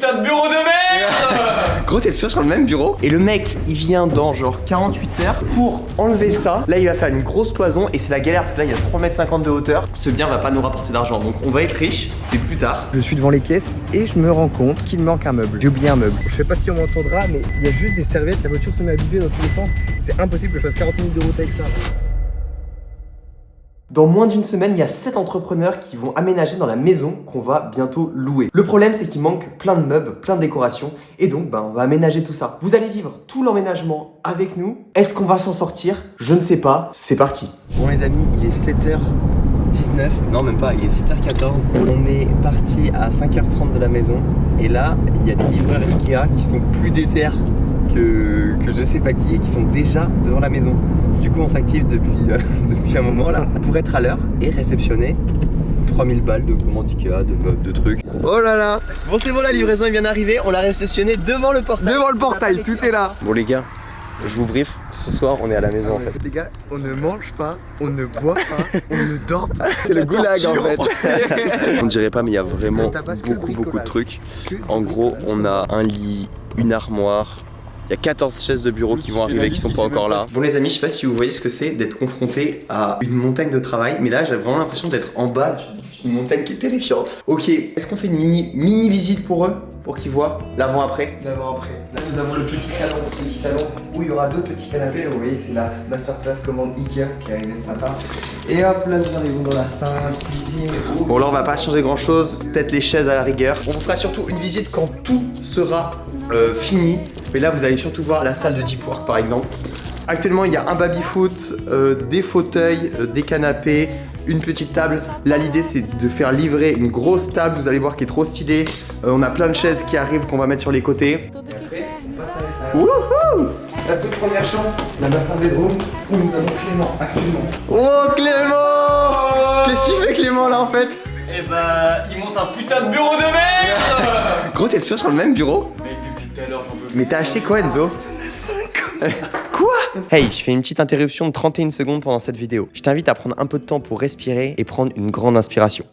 putain de bureau de merde. Gros, t'es sûr sur le même bureau? Et le mec, il vient dans genre 48 heures pour enlever ça. Là, il va faire une grosse cloison et c'est la galère parce que là, il y a 3,50 m de hauteur. Ce bien va pas nous rapporter d'argent, donc on va être riche, mais plus tard. Je suis devant les caisses et je me rends compte qu'il manque un meuble. J'ai oublié un meuble. Je sais pas si on m'entendra, mais il y a juste des serviettes. La voiture se met à bouger dans tous les sens. C'est impossible que je fasse 40 minutes de route avec ça. Dans moins d'une semaine, il y a 7 entrepreneurs qui vont aménager dans la maison qu'on va bientôt louer. Le problème, c'est qu'il manque plein de meubles, plein de décorations, et donc on va aménager tout ça. Vous allez vivre tout l'emménagement avec nous. Est-ce qu'on va s'en sortir? Je ne sais pas, c'est parti. Bon les amis, il est 7h19, non même pas, il est 7h14. On est parti à 5h30 de la maison, et là, il y a des livreurs Ikea qui sont plus déter que je sais pas qui, et qui sont déjà devant la maison. Du coup on s'active depuis un moment là pour être à l'heure et réceptionner 3000 balles de commande Ikea, de meubles, de trucs. Oh là là. Bon c'est bon, la livraison est bien arrivée, on l'a réceptionné devant le portail. Devant le portail, tout est là. Bon les gars, je vous brief, ce soir on est à la maison en fait. Les gars, on ne mange pas, on ne boit pas, on ne dort pas. C'est le goulag en fait. On dirait pas mais il y a vraiment beaucoup de trucs. En gros on a un lit, une armoire. Il y a 14 chaises de bureau qui vont arriver, qui sont pas encore là. Bon les amis, je sais pas si vous voyez ce que c'est d'être confronté à une montagne de travail, mais là j'ai vraiment l'impression d'être en bas d'une montagne qui est terrifiante. Ok, est-ce qu'on fait une mini visite pour eux, pour qu'ils voient l'avant-après? L'avant-après. Là nous avons le petit salon où il y aura deux petits canapés. Là vous voyez, c'est la masterclass commande Ikea qui est arrivée ce matin. Et hop, là nous arrivons dans la salle, cuisine. Bon là on va pas changer grand chose, peut-être les chaises à la rigueur. On vous fera surtout une visite quand tout sera fini. Mais là vous allez surtout voir la salle de deep work par exemple. Actuellement il y a un baby-foot, des fauteuils, des canapés, une petite table. Là l'idée c'est de faire livrer une grosse table, vous allez voir qui est trop stylée. On a plein de chaises qui arrivent qu'on va mettre sur les côtés. Et après on passe à l'étage. Wouhou! La toute première chambre, la master bedroom, où nous avons Clément actuellement. Oh Clément! Qu'est-ce que tu fais Clément là en fait? Eh bah, il monte un putain de bureau de merde. Gros t'es sûr sur le même bureau? Mec, depuis tout à l'heure j'en peux plus. Mais t'as acheté quoi Enzo? On a 5 comme ça. Quoi? Hey, je fais une petite interruption de 31 secondes pendant cette vidéo. Je t'invite à prendre un peu de temps pour respirer et prendre une grande inspiration.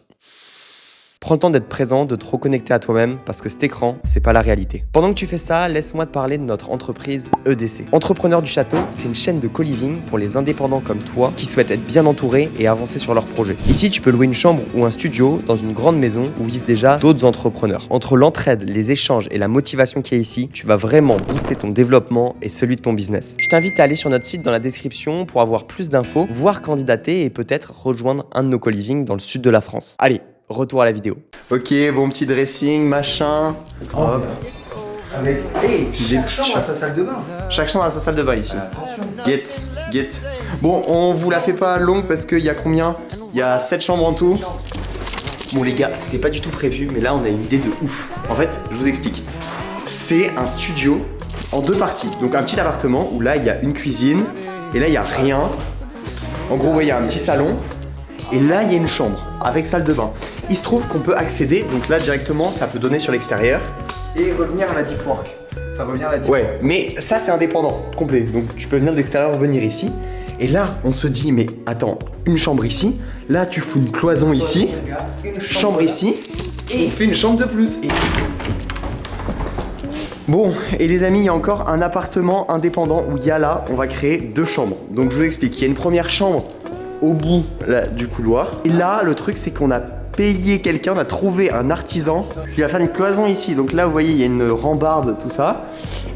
Prends le temps d'être présent, de te reconnecter à toi-même, parce que cet écran, c'est pas la réalité. Pendant que tu fais ça, laisse-moi te parler de notre entreprise EDC. Entrepreneurs du Château, c'est une chaîne de co-living pour les indépendants comme toi qui souhaitent être bien entourés et avancer sur leurs projets. Ici, tu peux louer une chambre ou un studio dans une grande maison où vivent déjà d'autres entrepreneurs. Entre l'entraide, les échanges et la motivation qui est ici, tu vas vraiment booster ton développement et celui de ton business. Je t'invite à aller sur notre site dans la description pour avoir plus d'infos, voir candidater et peut-être rejoindre un de nos co-living dans le sud de la France. Allez, retour à la vidéo. Ok, bon petit dressing, machin. Hop. Avec chaque chambre a sa salle de bain. Chaque chambre a sa salle de bain ici. Attention. Get. Bon, on vous la fait pas longue parce qu'il y a combien? Il y a 7 chambres en tout. Bon les gars, c'était pas du tout prévu, mais là on a une idée de ouf. En fait, je vous explique. C'est un studio en 2 parties. Donc un petit appartement où là il y a une cuisine et là il y a rien. En gros, ouais, il y a un petit salon. Et là, il y a une chambre avec salle de bain. Il se trouve qu'on peut accéder, donc là directement, ça peut donner sur l'extérieur. Et revenir à la deep work. Ça revient à la deep work. Ouais, mais ça c'est indépendant, complet. Donc tu peux venir de l'extérieur, venir ici. Et là, on se dit, mais attends, une chambre ici. Là, tu fous une cloison ici. Une Chambre ici. Et on fait une chambre de plus. Bon, et les amis, il y a encore un appartement indépendant où il y a là, on va créer 2 chambres. Donc je vous explique, il y a une première chambre au bout là, du couloir. Et là, le truc, c'est qu'on a payé quelqu'un, on a trouvé un artisan qui va faire une cloison ici. Donc là, vous voyez, il y a une rambarde, tout ça.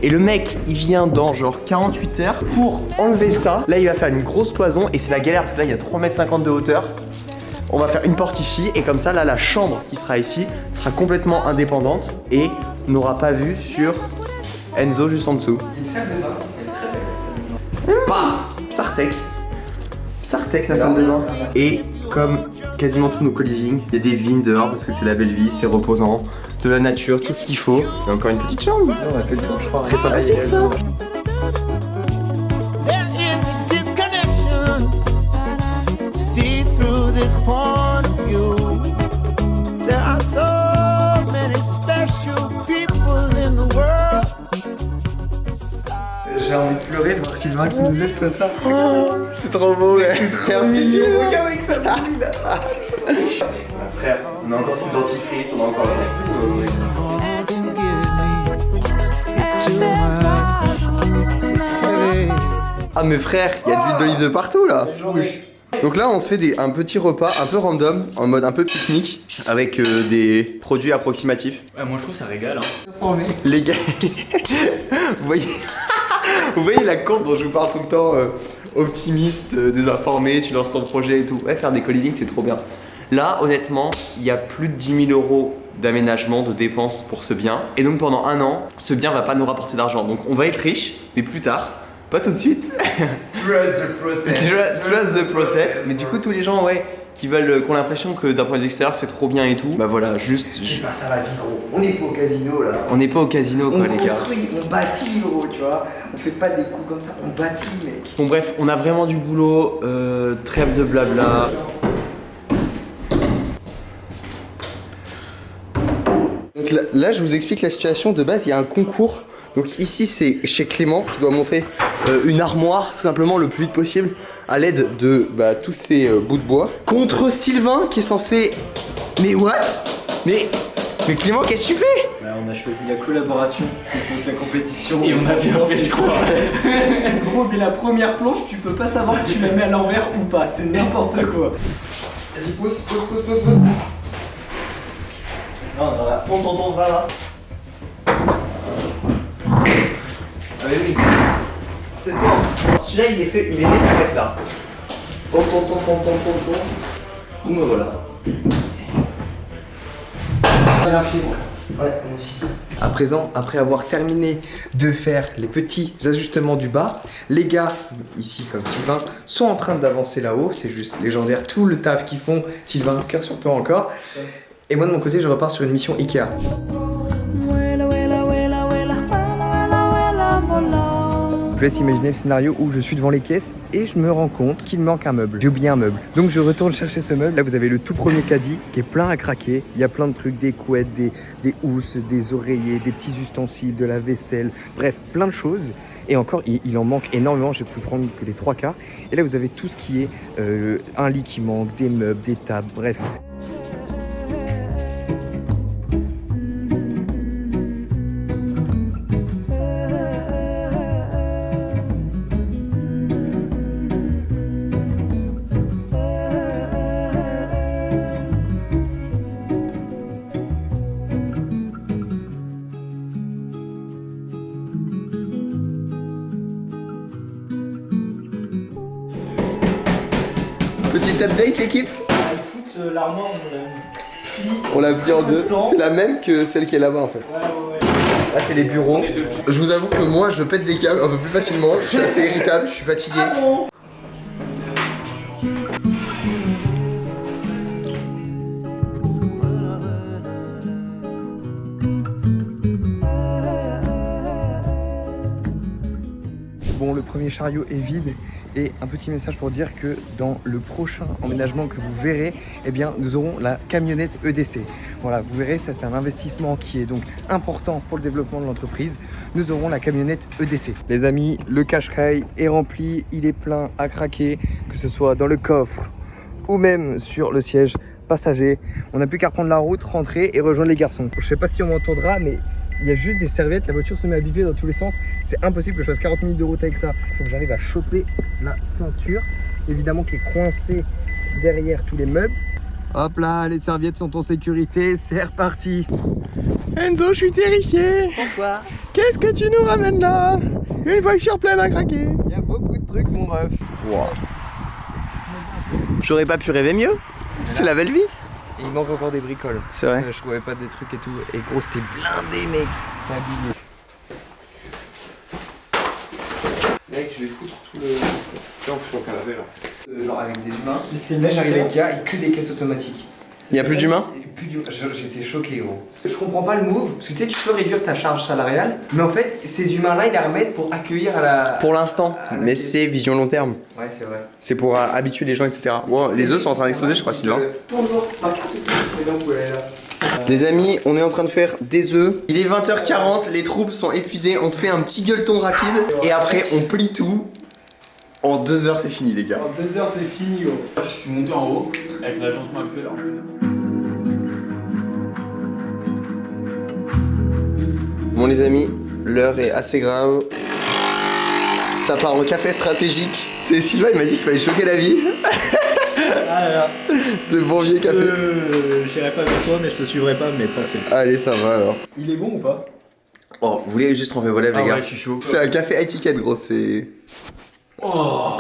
Et le mec, il vient dans genre 48 heures pour enlever ça. Là, il va faire une grosse cloison et c'est la galère parce que là, il y a 3,50 m de hauteur. On va faire une porte ici et comme ça, là, la chambre qui sera ici sera complètement indépendante et n'aura pas vue sur Enzo juste en dessous. Une salle de bain, c'est très belle. Bam, Sartec, la salle de bain. Et comme quasiment tous nos co-living, il y a des vignes dehors parce que c'est la belle vie, c'est reposant, de la nature, tout ce qu'il faut. Il y a encore une petite chambre. On a fait le tour, je crois. Très sympathique ça. J'ai envie de pleurer de voir Sylvain qui nous aide comme ça. Oh, c'est trop beau, ouais. Merci Dieu. Regarde avec sa bouille là. Frère, on a encore ce dentifrice, on a encore tout. Ah mais frère, il y a de l'huile d'olive de partout là. Donc là on se fait un petit repas un peu random, en mode un peu pique-nique, avec des produits approximatifs. Ouais, moi je trouve ça régale. Hein. Les gars, vous voyez, vous voyez la courbe dont je vous parle tout le temps, optimiste, désinformé, tu lances ton projet et tout. Ouais, faire des co-living c'est trop bien. Là honnêtement, il y a plus de 10 000 € d'aménagement, de dépenses pour ce bien. Et donc pendant un an, ce bien va pas nous rapporter d'argent. Donc on va être riche, mais plus tard. Pas tout de suite. Trust the process. Trust the process. Mais du coup, tous les gens, ouais, qui ont l'impression que d'un point de vue extérieur, c'est trop bien et tout. Bah voilà, juste. C'est pas ça la vie, gros. On n'est pas au casino là. On n'est pas au casino, quoi, les gars. On bâtit, gros, tu vois. On fait pas des coups comme ça, on bâtit, mec. Bon, bref, on a vraiment du boulot. Trêve de blabla. Donc là, je vous explique la situation. De base, il y a un concours. Donc ici, c'est chez Clément qui doit monter une armoire, tout simplement, le plus vite possible, à l'aide de tous ces bouts de bois. Contre Sylvain, qui est censé... Mais what? Mais Clément, qu'est-ce que tu fais? Bah, on a choisi la collaboration plutôt que la compétition. Et on a bien fait, je crois. Gros, dès la première planche, tu peux pas savoir que tu la mets à l'envers ou pas. C'est n'importe quoi. Vas-y, pose. Non, voilà. Tourne, là. Ah mais oui. C'est bon. Celui-là, il est né pour être là. Tourne. Ou me voilà. Ouais, moi aussi. À présent, après avoir terminé de faire les petits ajustements du bas, les gars, ici comme Sylvain, sont en train d'avancer là-haut. C'est juste légendaire tout le taf qu'ils font. Sylvain, cœur sur toi encore. Et moi de mon côté, je repars sur une mission Ikea. Je laisse imaginer le scénario où je suis devant les caisses et je me rends compte qu'il me manque un meuble. J'ai oublié un meuble. Donc je retourne chercher ce meuble. Là vous avez le tout premier caddie qui est plein à craquer. Il y a plein de trucs, des couettes, des housses, des oreillers, des petits ustensiles, de la vaisselle. Bref, plein de choses. Et encore, il en manque énormément. J'ai pu prendre que les 3/4. Et là vous avez tout ce qui est un lit qui manque, des meubles, des tables, bref. Petite update, l'équipe. Écoute, l'armoire, On l'a plié en deux. temps. C'est la même que celle qui est là-bas en fait. Ouais. Là, c'est les bureaux. Je vous avoue que moi, je pète des câbles un peu plus facilement. Je suis assez irritable, je suis fatigué. Bon, le premier chariot est vide et un petit message pour dire que dans le prochain emménagement que vous verrez, eh bien, nous aurons la camionnette EDC. Voilà, vous verrez, ça c'est un investissement qui est donc important pour le développement de l'entreprise. Nous aurons la camionnette EDC. Les amis, le cache-rail est rempli, il est plein à craquer, que ce soit dans le coffre ou même sur le siège passager. On n'a plus qu'à reprendre la route, rentrer et rejoindre les garçons. Je sais pas si on m'entendra, mais il y a juste des serviettes, la voiture se met à biper dans tous les sens. C'est impossible que je fasse 40 minutes de route avec ça. Il faut que j'arrive à choper la ceinture, évidemment qui est coincée derrière tous les meubles. Hop là, les serviettes sont en sécurité, c'est reparti. Enzo, je suis terrifié. Pourquoi? Qu'est-ce que tu nous ramènes là? Une fois que je suis en plein à craquer. Il y a beaucoup de trucs, mon ref. Wow. J'aurais pas pu rêver mieux. C'est la belle vie. Et il manque encore des bricoles. C'est vrai. Je trouvais pas des trucs et tout. Et gros, c'était blindé, mec. C'était abusé. Mec, je vais foutre tout le... Tiens, on fout sur le canapé là. Genre avec des humains. Là, j'arrive avec Ikea et que des caisses automatiques. Il y a plus d'humains? J'étais choqué, gros. Je comprends pas le move, parce que tu sais, tu peux réduire ta charge salariale, mais en fait, ces humains-là, ils les remettent pour accueillir à la... Pour l'instant, mais c'est vision long terme. Ouais, c'est vrai. C'est pour habituer les gens, etc. Wow, les œufs sont en train d'exploser, je crois, Sylvain. Les amis, on est en train de faire des œufs. Il est 20h40, les troupes sont épuisées, on fait un petit gueuleton rapide, et après, on plie tout. En 2 heures, c'est fini, les gars. En 2 heures, c'est fini, gros. Je suis monté en haut avec l'agencement actuel. Bon les amis, l'heure est assez grave. Ça part en café stratégique. C'est Sylvain, il m'a dit qu'il fallait choquer la vie. Ah là là. Ce bon vieux café. J'irai pas avec toi, mais je te suivrai pas, mais tranquille. Allez, ça va alors. Il est bon ou pas? Oh, vous voulez juste tremper vos lèvres, les gars? Ouais, je suis chaud. C'est un café à étiquette, gros, c'est... Oh,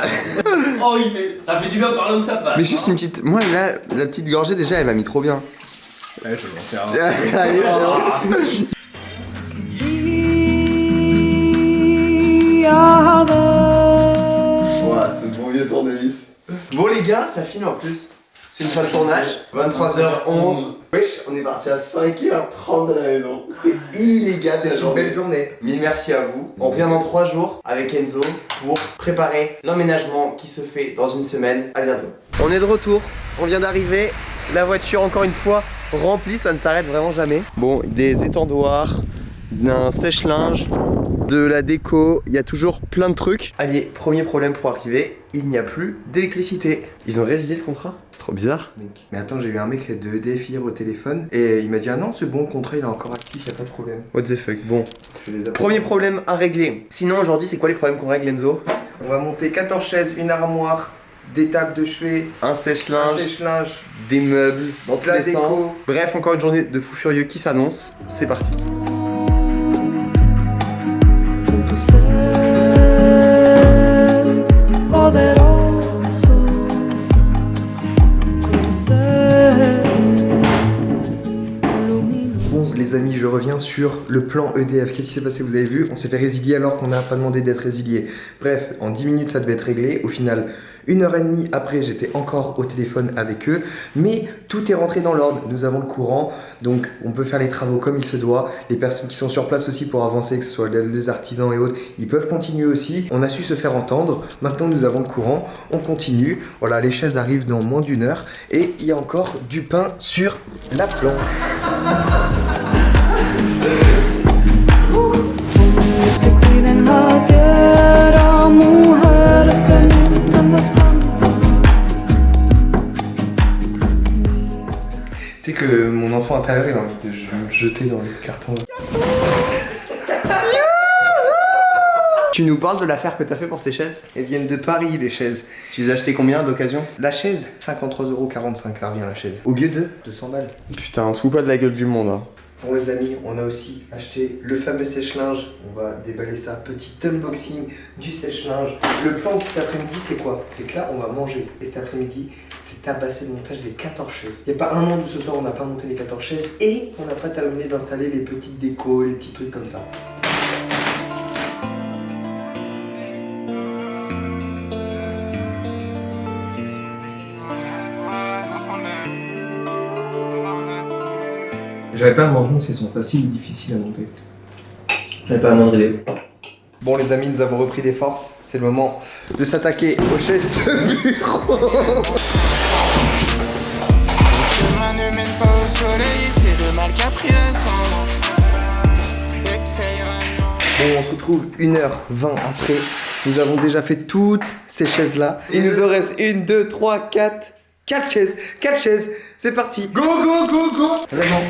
oh il fait... Ça fait du bien par là où ça passe. Mais juste une petite... Moi, là, la petite gorgée, déjà, elle m'a mis trop bien. Ouais, je vais en faire un. Allez, alors. Ouah, ce bon vieux tournevis. Bon les gars, ça filme en plus. C'est une fin de tournage, 23h11. Wesh, on est parti à 5h30 de la maison. C'est illégal la journée. Belle journée. Mille merci à vous. On revient dans 3 jours avec Enzo pour préparer l'emménagement qui se fait dans une semaine. À bientôt. On est de retour, on vient d'arriver. La voiture encore une fois remplie, ça ne s'arrête vraiment jamais. Bon, des étendoirs, d'un sèche-linge, de la déco, il y a toujours plein de trucs. Allez, premier problème pour arriver, il n'y a plus d'électricité. Ils ont résilié le contrat? C'est trop bizarre. Mec. Mais attends, j'ai eu un mec de EDF hier au téléphone et il m'a dit ah non c'est bon, le contrat il est encore actif, y a pas de problème. What the fuck, bon. Je les appelle. Premier problème à régler. Sinon aujourd'hui c'est quoi les problèmes qu'on règle, Enzo? On va monter 14 chaises, une armoire, des tables de chevet, Un un sèche-linge, sèche-linge, des meubles, dans tous la les déco. sens. Bref, encore une journée de fou furieux qui s'annonce. C'est parti. Bon les amis, je reviens sur le plan EDF. Qu'est-ce qui s'est passé? Vous avez vu, on s'est fait résilier alors qu'on n'a pas demandé d'être résilié. Bref, en 10 minutes ça devait être réglé. Au final, 1h30 après, j'étais encore au téléphone avec eux. Mais tout est rentré dans l'ordre. Nous avons le courant, donc on peut faire les travaux comme il se doit. Les personnes qui sont sur place aussi pour avancer, que ce soit les artisans et autres, ils peuvent continuer aussi. On a su se faire entendre. Maintenant nous avons le courant, on continue. Voilà, les chaises arrivent dans moins d'1 heure. Et il y a encore du pain sur la planche. C'est que mon enfant intérieur il a envie de me jeter dans le carton. Tu nous parles de l'affaire que t'as fait pour ces chaises? Elles viennent de Paris les chaises. Tu les as achetées combien d'occasion? La chaise, 53,45€, ça revient la chaise. Au lieu de 200 balles. Putain, on se fout pas de la gueule du monde, hein. Bon les amis, on a aussi acheté le fameux sèche-linge. On va déballer ça, petit unboxing du sèche-linge. Le plan de cet après-midi c'est quoi? C'est que là on va manger. Et cet après-midi, c'est tabasser le montage des 14 chaises. Il n'y a pas un an d'où ce soir on n'a pas monté les 14 chaises. Et on n'a pas terminé d'installer les petites décos, les petits trucs comme ça. J'avais pas à me rendre compte si elles sont faciles ou difficiles à monter. J'avais pas à moindre idée. Bon les amis, nous avons repris des forces. C'est le moment de s'attaquer aux chaises de bureau. Le chemin ne mène pas au soleil, c'est le mal qui a pris l'ascendant. Dès que ça ira mieux. Bon, on se retrouve 1h20 après. Nous avons déjà fait toutes ces chaises-là. Il nous en reste 1, 2, 3, 4 chaises. 4 chaises. C'est parti. Go, go, go, go. Vraiment,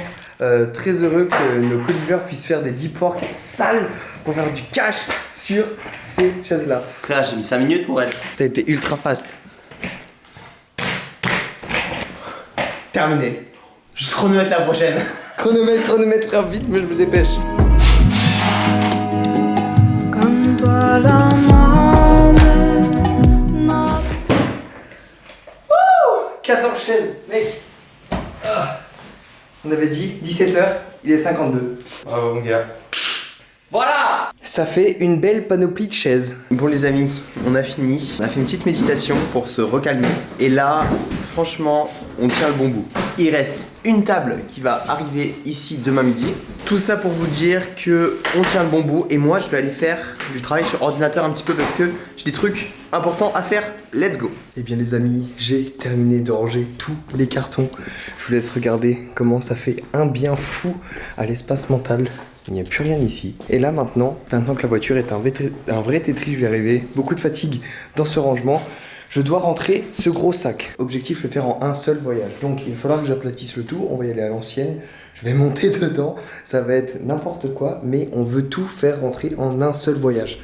très heureux que nos colivers puissent faire des deep work sales pour faire du cash sur ces chaises-là. Frère, j'ai mis 5 minutes pour elle. T'as été ultra fast. Terminé. Je chronomètre la prochaine. Chronomètre, frère, vite, mais je me dépêche. Canto a la madre, na 14 chaises, mec. Ah. On avait dit 17h, il est 52. Bravo mon gars. Voilà. Ça fait une belle panoplie de chaises. Bon les amis, on a fini. On a fait une petite méditation pour se recalmer. Et là, franchement, on tient le bon bout. Il reste une table qui va arriver ici demain midi. Tout ça pour vous dire que on tient le bon bout. Et moi, je vais aller faire du travail sur ordinateur un petit peu parce que j'ai des trucs importants à faire. Let's go. Eh bien les amis, j'ai terminé de ranger tous les cartons. Je vous laisse regarder comment ça fait un bien fou à l'espace mental. Il n'y a plus rien ici. Et là maintenant que la voiture est un vrai Tetris, je vais arriver. Beaucoup de fatigue dans ce rangement. Je dois rentrer ce gros sac. Objectif, le faire en un seul voyage. Donc il va falloir que j'aplatisse le tout. On va y aller à l'ancienne. Je vais monter dedans. Ça va être n'importe quoi. Mais on veut tout faire rentrer en un seul voyage.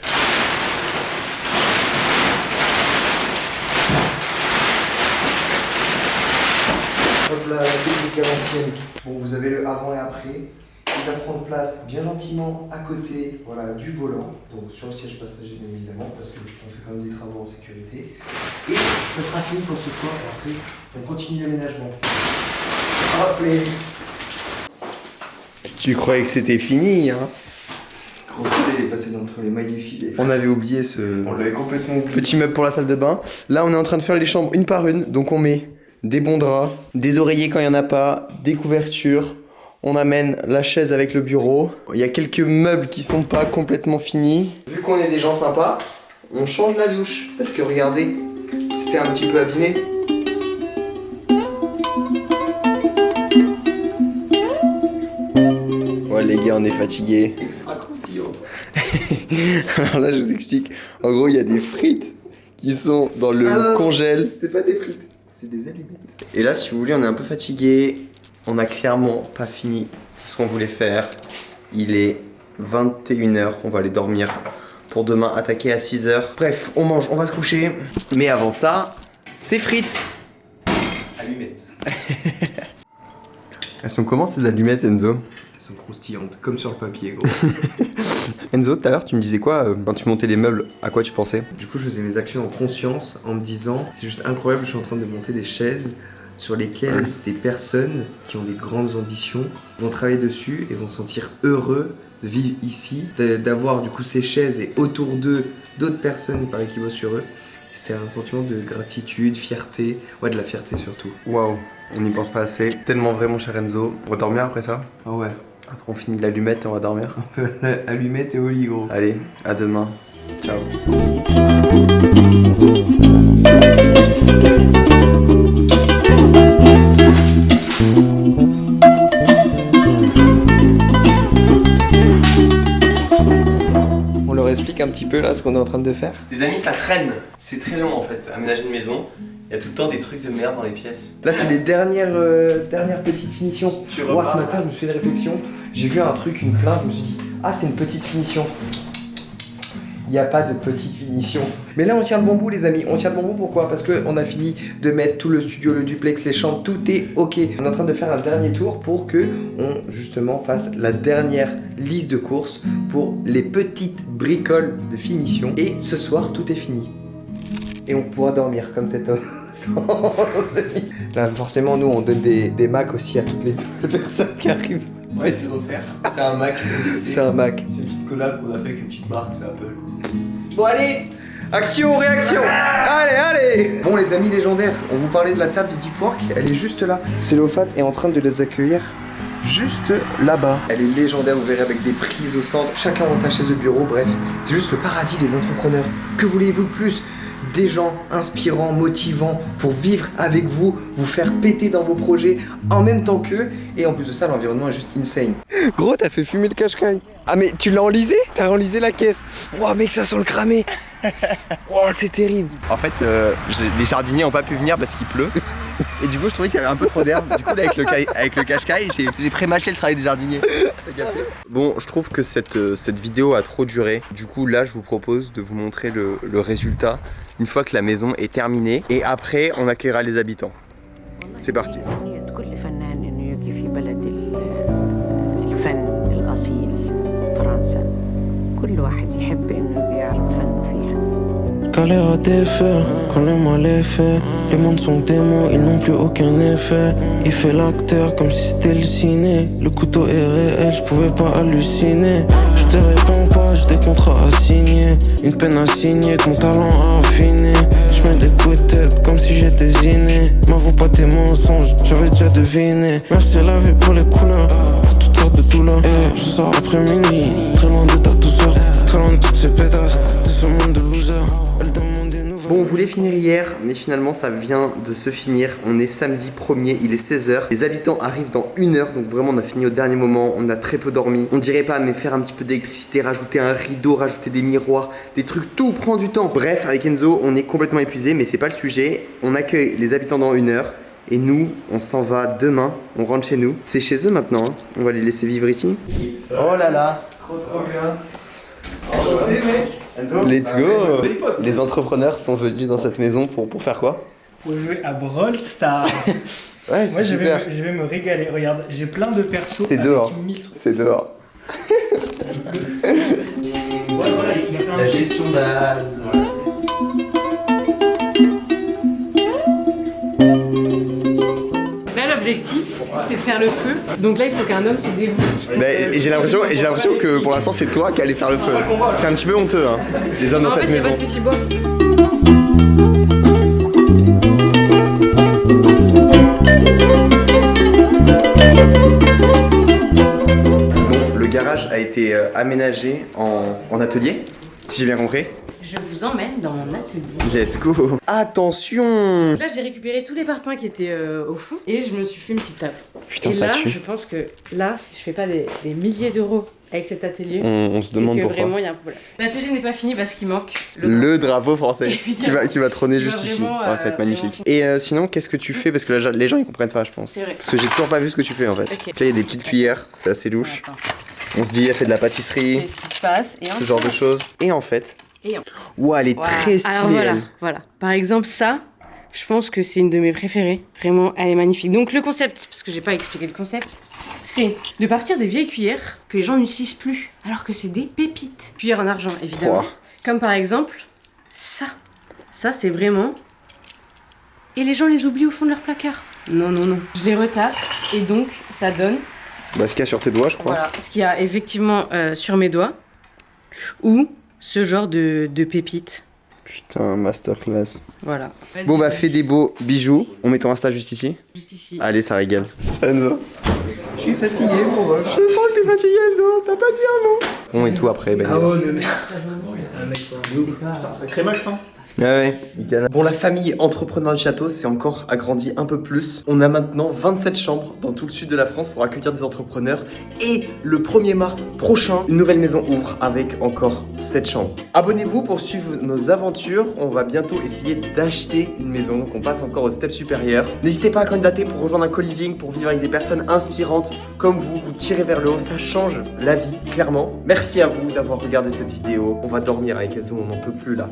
la technique à l'ancienne. Bon, vous avez le avant et après. Il va prendre place bien gentiment à côté, voilà, du volant. Donc sur le siège passager bien évidemment, parce qu'on fait quand même des travaux en sécurité. Et ça sera fini pour ce soir. Et après, on continue l'aménagement. Hop les. Tu croyais que c'était fini, hein? Gros soleil, il est passé entre les mailles du filet. On avait oublié ce On l'avait complètement oublié. petit meuble pour la salle de bain. Là, on est en train de faire les chambres une par une. Donc, on met des bons draps, des oreillers quand il n'y en a pas, des couvertures. On amène la chaise avec le bureau. Il y a quelques meubles qui sont pas complètement finis. Vu qu'on est des gens sympas, on change la douche. Parce que regardez, c'était un petit peu abîmé. Ouais les gars, on est fatigués. Extra croustillant. Alors là, je vous explique. En gros, il y a des frites qui sont dans le congèle. C'est pas des frites, c'est des allumettes. Et là, si vous voulez, on est un peu fatigué. On a clairement pas fini ce qu'on voulait faire. Il est 21h. On va aller dormir pour demain attaquer à 6h. Bref, on mange, on va se coucher. Mais avant ça, c'est frites. Allumettes. Elles sont comment ces allumettes, Enzo? Elles sont croustillantes, comme sur le papier, gros. Enzo, tout à l'heure, tu me disais quoi quand tu montais les meubles? À quoi tu pensais? Du coup, je faisais mes actions en conscience en me disant, c'est juste incroyable, je suis en train de monter des chaises sur lesquelles des personnes qui ont des grandes ambitions vont travailler dessus et vont se sentir heureux de vivre ici, d'avoir du coup ces chaises et autour d'eux d'autres personnes pareil qui bossent sur eux. C'était un sentiment de gratitude, fierté, ouais de la fierté surtout. Waouh, on n'y pense pas assez. Tellement vrai mon cher Enzo. On va dormir après ça? Ah ouais. Après on finit l'allumette et on va dormir. Allumette et Oli gros. Allez, à demain. Ciao. On leur explique un petit peu là ce qu'on est en train de faire. Les amis, ça traîne. C'est très long en fait, aménager une maison. Il y a tout le temps des trucs de merde dans les pièces. Là c'est les dernières petites finitions. Moi ce matin je me suis fait une réflexion, j'ai vu un truc, une plainte, je me suis dit ah c'est une petite finition. Il n'y a pas de petite finition. Mais là on tient le bon bout les amis, on tient le bon bout pourquoi? Parce qu'on a fini de mettre tout le studio, le duplex, les chambres, tout est ok. On est en train de faire un dernier tour pour que on justement fasse la dernière liste de courses pour les petites bricoles de finition. Et ce soir tout est fini. Et on pourra dormir comme cet homme. Là forcément nous on donne des Macs aussi à toutes les personnes qui arrivent. Ouais, c'est offert. C'est un Mac. C'est un Mac. C'est une petite collab qu'on a fait avec une petite marque, c'est Apple. Bon allez, action, réaction. Allez. Bon les amis légendaires, on vous parlait de la table de Deep Work, elle est juste là. Célofat est en train de les accueillir juste là-bas. Elle est légendaire, vous verrez, avec des prises au centre, chacun dans sa chaise de bureau, bref. C'est juste le paradis des entrepreneurs. Que voulez-vous de plus? Des gens inspirants, motivants pour vivre avec vous, vous faire péter dans vos projets en même temps qu'eux. Et en plus de ça, l'environnement est juste insane. Gros, t'as fait fumer le cache-caille. Ah mais tu l'as enlisé? T'as enlisé la caisse. Ouah mec, ça sent le cramé. Ouah, c'est terrible. En fait, les jardiniers n'ont pas pu venir parce qu'il pleut. Et du coup, je trouvais qu'il y avait un peu trop d'herbe. Du coup, là, avec le cache-caille, j'ai pré-mâché le travail des jardiniers. Bon, je trouve que cette vidéo a trop duré. Du coup, là, je vous propose de vous montrer le résultat une fois que la maison est terminée. Et après, on accueillera les habitants. C'est parti. Quand les rats défaits, quand le mal est fait, les mondes sont des mots, ils n'ont plus aucun effet. Il fait l'acteur comme si c'était le ciné. Le couteau est réel, je pouvais pas halluciner. Je te réponds pas, j'ai des contrats à signer. Une peine à signer, que mon talent a affiné. Je mets des coups de tête comme si j'étais inné. M'avoue pas tes mensonges, j'avais déjà deviné. Merci la vie pour les couleurs, pour toutes sortes de douleurs. Et je sors après minuit, très loin de ta douceur, très loin de toutes ces pétasses, de ce monde de losers. Bon, on voulait finir hier, mais finalement ça vient de se finir. On est samedi 1er, il est 16h. Les habitants arrivent dans 1 heure, donc vraiment on a fini au dernier moment. On a très peu dormi. On dirait pas, mais faire un petit peu d'électricité, rajouter un rideau, rajouter des miroirs, des trucs, tout prend du temps. Bref, avec Enzo, on est complètement épuisé, mais c'est pas le sujet. On accueille les habitants dans 1 heure. Et nous, on s'en va demain, on rentre chez nous. C'est chez eux maintenant, hein. On va les laisser vivre ici. Oh là là, Trop bien. Enchanté mec. Enzo. let's go. Les entrepreneurs sont venus dans cette maison pour faire quoi? Faut jouer à Brawl Stars. Ouais, Moi, c'est super. je vais me régaler. Regarde, j'ai plein de persos. C'est avec dehors. 1000 trucs. C'est dehors. Ouais, voilà, il y a plein de gestion base. Là, l'objectif, c'est de faire le feu. Donc là, il faut qu'un homme se dévoue. Et j'ai l'impression que pour l'instant, c'est toi qui allais faire le feu. C'est un petit peu honteux, hein. Les hommes de En fait, cette il n'y a pas maison. de petit bois. Bon, le garage a été aménagé en atelier, si j'ai bien compris. Je vous emmène dans mon atelier. Let's go. Attention. Là, j'ai récupéré tous les parpaings qui étaient au fond et je me suis fait une petite table. Putain, et ça là, tue. je pense que là, si je fais pas des milliers d'euros avec cet atelier, On se c'est demande que pourquoi. vraiment il y a un problème. L'atelier n'est pas fini parce qu'il manque Le drapeau français Évidemment. qui va trôner Qui va juste ici. vraiment, Ouais, ça va être magnifique. vraiment- Et sinon, qu'est-ce que tu fais? Parce que là, les gens ils comprennent pas, je pense. C'est vrai. Parce que j'ai toujours pas vu ce que tu fais en fait. Ok. Là, il y a des petites cuillères, c'est assez louche. Attends. On se dit, elle fait de la pâtisserie, Qu'est-ce qui se passe et ce genre de choses. Et en fait, Et ouah, elle est voilà. très stylée. Alors voilà, elle. voilà. Par exemple, ça, je pense que c'est une de mes préférées. Vraiment, elle est magnifique. Donc le concept, parce que j'ai pas expliqué le concept, c'est de partir des vieilles cuillères que les gens n'utilisent plus, alors que c'est des pépites. Cuillères en argent, évidemment. Ouah. Comme par exemple, ça. Ça, c'est vraiment... Et les gens les oublient au fond de leur placard. Non, non, non. Je les retape, et donc, ça donne... Bah, ce qu'il y a sur tes doigts, je crois. Voilà, ce qu'il y a effectivement sur mes doigts. Ou ce genre de pépites. Putain, masterclass. Voilà. Bon, bah, fais des beaux bijoux. On met ton Insta juste ici. Juste ici. Allez, ça régale. Enzo. Je suis fatigué, mon ref. Je sens que t'es fatigué, Enzo. T'as pas dit un mot. On et tout après, Ben. Ah ouais, mais. Sacré Max, hein. Ouais, bon, la famille entrepreneur du château s'est encore agrandie un peu plus. On a maintenant 27 chambres dans tout le sud de la France pour accueillir des entrepreneurs. Et le 1er mars prochain, une nouvelle maison ouvre avec encore 7 chambres. Abonnez-vous pour suivre nos aventures. On va bientôt essayer d'acheter une maison. Donc on passe encore au step supérieur. N'hésitez pas à candidater pour rejoindre un co-living, pour vivre avec des personnes inspirantes comme vous. Vous tirez vers le haut, ça change la vie, clairement. Merci à vous d'avoir regardé cette vidéo. On va dormir avec Enzo, on n'en peut plus là.